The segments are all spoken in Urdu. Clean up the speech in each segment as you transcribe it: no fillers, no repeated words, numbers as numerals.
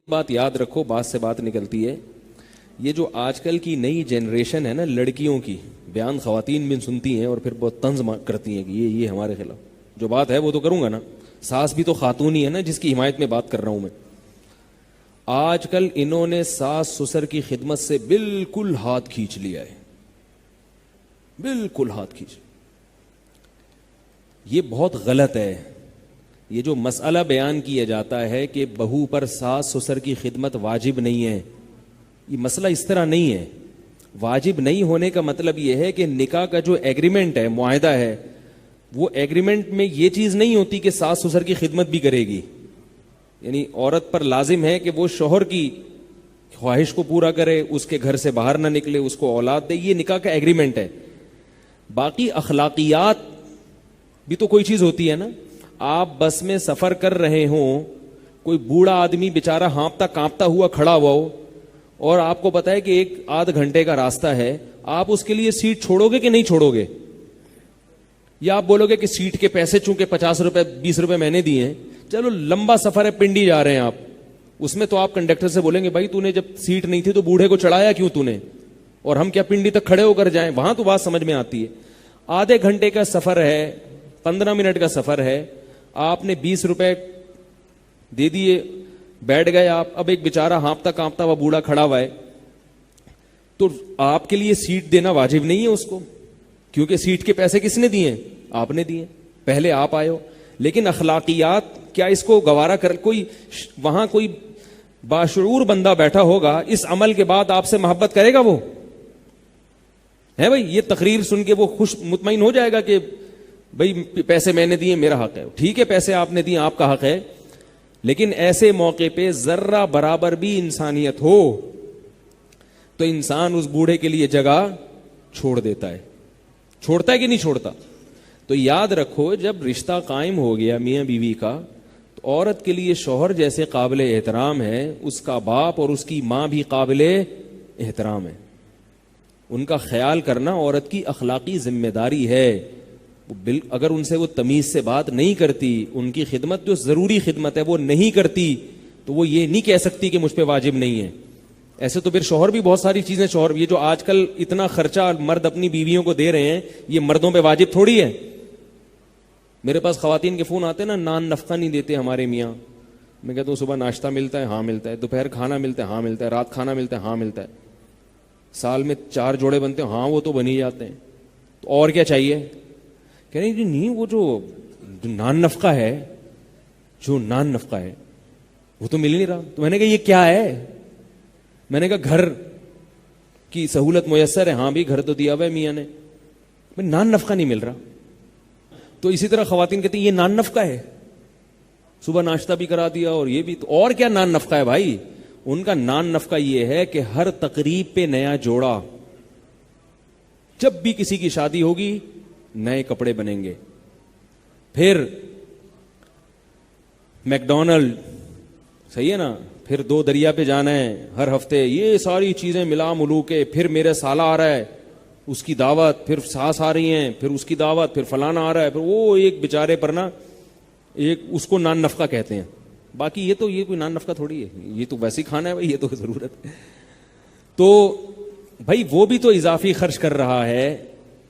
بات یاد رکھو، بات سے بات نکلتی ہے. یہ جو آج کل کی نئی جنریشن ہے نا لڑکیوں کی، بیان خواتین بھی سنتی ہیں اور پھر بہت طنز کرتی ہیں کہ یہ ہمارے خلاف. جو بات ہے وہ تو کروں گا نا، ساس بھی تو خاتون ہی ہے نا جس کی حمایت میں بات کر رہا ہوں میں. آج کل انہوں نے ساس سسر کی خدمت سے بالکل ہاتھ کھینچ لیا ہے، بالکل ہاتھ کھینچ. یہ بہت غلط ہے. یہ جو مسئلہ بیان کیا جاتا ہے کہ بہو پر ساس سسر کی خدمت واجب نہیں ہے، یہ مسئلہ اس طرح نہیں ہے. واجب نہیں ہونے کا مطلب یہ ہے کہ نکاح کا جو ایگریمنٹ ہے، معاہدہ ہے، وہ ایگریمنٹ میں یہ چیز نہیں ہوتی کہ ساس سسر کی خدمت بھی کرے گی. یعنی عورت پر لازم ہے کہ وہ شوہر کی خواہش کو پورا کرے، اس کے گھر سے باہر نہ نکلے، اس کو اولاد دے. یہ نکاح کا ایگریمنٹ ہے. باقی اخلاقیات بھی تو کوئی چیز ہوتی ہے نا. آپ بس میں سفر کر رہے ہوں، کوئی بوڑھا آدمی بیچارہ ہانپتا کانپتا ہوا کھڑا ہوا ہو اور آپ کو پتا ہے کہ 1-8 گھنٹے کا راستہ ہے، آپ اس کے لیے سیٹ چھوڑو گے کہ نہیں چھوڑو گے؟ یا آپ بولو گے کہ سیٹ کے پیسے چونکہ 50 روپے 20 روپے میں نے دیے ہیں، چلو لمبا سفر ہے، پنڈی جا رہے ہیں آپ، اس میں تو آپ کنڈکٹر سے بولیں گے بھائی تو نے جب سیٹ نہیں تھی تو بوڑھے کو چڑھایا کیوں تو نے، اور ہم کیا پنڈی تک کھڑے ہو کر جائیں؟ وہاں تو بات سمجھ میں آتی ہے. آدھے گھنٹے کا سفر ہے، 15 منٹ کا سفر ہے، آپ نے 20 روپے دے دیے، بیٹھ گئے آپ. اب ایک بیچارہ ہانپتا کانپتا ہوا بوڑھا کھڑا ہوا ہے، تو آپ کے لیے سیٹ دینا واجب نہیں ہے اس کو، کیونکہ سیٹ کے پیسے کس نے دیے؟ آپ نے دیے، پہلے آپ آئے ہو. لیکن اخلاقیات کیا اس کو گوارا کر؟ وہاں کوئی باشعور بندہ بیٹھا ہوگا، اس عمل کے بعد آپ سے محبت کرے گا وہ؟ ہے بھائی، یہ تقریر سن کے وہ خوش مطمئن ہو جائے گا کہ بھئی پیسے میں نے دیے، میرا حق ہے. ٹھیک ہے، پیسے آپ نے دیے، آپ کا حق ہے، لیکن ایسے موقع پہ ذرہ برابر بھی انسانیت ہو تو انسان اس بوڑھے کے لیے جگہ چھوڑ دیتا ہے. چھوڑتا ہے کہ نہیں چھوڑتا؟ تو یاد رکھو، جب رشتہ قائم ہو گیا میاں بیوی کا، تو عورت کے لیے شوہر جیسے قابل احترام ہے، اس کا باپ اور اس کی ماں بھی قابل احترام ہے. ان کا خیال کرنا عورت کی اخلاقی ذمہ داری ہے. اگر ان سے وہ تمیز سے بات نہیں کرتی، ان کی خدمت جو ضروری خدمت ہے وہ نہیں کرتی، تو وہ یہ نہیں کہہ سکتی کہ مجھ پہ واجب نہیں ہے. ایسے تو پھر شوہر بھی بہت ساری چیزیں، شوہر یہ جو آج کل اتنا خرچہ مرد اپنی بیویوں کو دے رہے ہیں، یہ مردوں پہ واجب تھوڑی ہے. میرے پاس خواتین کے فون آتے ہیں نا، نان نفقہ نہیں دیتے ہمارے میاں. میں کہتا ہوں صبح ناشتہ ملتا ہے؟ ہاں ملتا ہے. دوپہر کھانا ملتا ہے؟ ہاں ملتا ہے. رات کھانا ملتا ہے؟ ہاں ملتا ہے. سال میں 4 جوڑے بنتے ہیں؟ ہاں وہ تو بن ہی جاتے ہیں. تو اور کیا چاہیے؟ کہہ رہے جی نہیں، وہ جو نان نفقہ ہے، جو نان نفقہ ہے وہ تو مل نہیں رہا. تو میں نے کہا یہ کیا ہے؟ میں نے کہا گھر کی سہولت میسر ہے. ہاں بھی گھر تو دیا ہوا ہے میاں نے، نان نفقہ نہیں مل رہا. تو اسی طرح خواتین کہتی ہیں یہ نان نفقہ ہے، صبح ناشتہ بھی کرا دیا اور یہ بھی. تو اور کیا نان نفقہ ہے بھائی؟ ان کا نان نفقہ یہ ہے کہ ہر تقریب پہ نیا جوڑا، جب بھی کسی کی شادی ہوگی نئے کپڑے بنیں گے. پھر میکڈونلڈ، صحیح ہے نا، پھر 2 دریا پہ جانا ہے ہر ہفتے، یہ ساری چیزیں ملا ملو کے. پھر میرے سالہ آ رہا ہے، اس کی دعوت، پھر ساس آ رہی ہیں، پھر اس کی دعوت، پھر فلانا آ رہا ہے. پھر وہ ایک بیچارے پر نا، ایک اس کو نان نفقہ کہتے ہیں. باقی یہ کوئی نان نفقہ تھوڑی ہے، یہ تو ویسے ہی کھانا ہے بھائی، یہ تو ضرورت ہے. تو بھائی وہ بھی تو اضافی خرچ کر رہا ہے،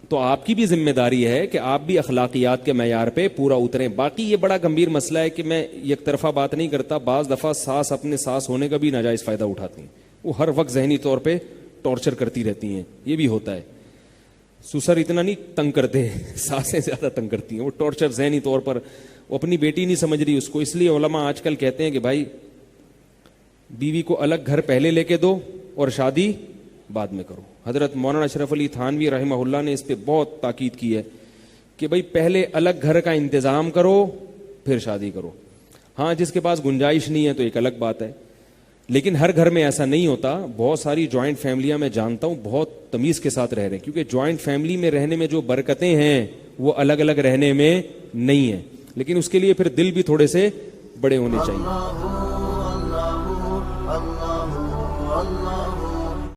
تو آپ کی بھی ذمہ داری ہے کہ آپ بھی اخلاقیات کے معیار پہ پورا اتریں. باقی یہ بڑا گمبھیر مسئلہ ہے کہ میں یک طرفہ بات نہیں کرتا. بعض دفعہ ساس اپنے ساس ہونے کا بھی ناجائز فائدہ اٹھاتی ہیں، وہ ہر وقت ذہنی طور پہ ٹارچر کرتی رہتی ہیں. یہ بھی ہوتا ہے. سسر اتنا نہیں تنگ کرتے، ساسیں زیادہ تنگ کرتی ہیں. وہ ٹارچر ذہنی طور پر، وہ اپنی بیٹی نہیں سمجھ رہی اس کو. اس لیے علماء آج کل کہتے ہیں کہ بھائی بیوی کو الگ گھر پہلے لے کے دو اور شادی بعد میں کرو. حضرت مولانا اشرف علی تھانوی رحمہ اللہ نے اس پہ بہت تاکید کی ہے کہ بھائی پہلے الگ گھر کا انتظام کرو پھر شادی کرو. ہاں جس کے پاس گنجائش نہیں ہے تو ایک الگ بات ہے، لیکن ہر گھر میں ایسا نہیں ہوتا. بہت ساری جوائنٹ فیملیاں میں جانتا ہوں بہت تمیز کے ساتھ رہ رہے ہیں، کیونکہ جوائنٹ فیملی میں رہنے میں جو برکتیں ہیں وہ الگ الگ رہنے میں نہیں ہیں. لیکن اس کے لیے پھر دل بھی تھوڑے سے بڑے ہونے چاہیے.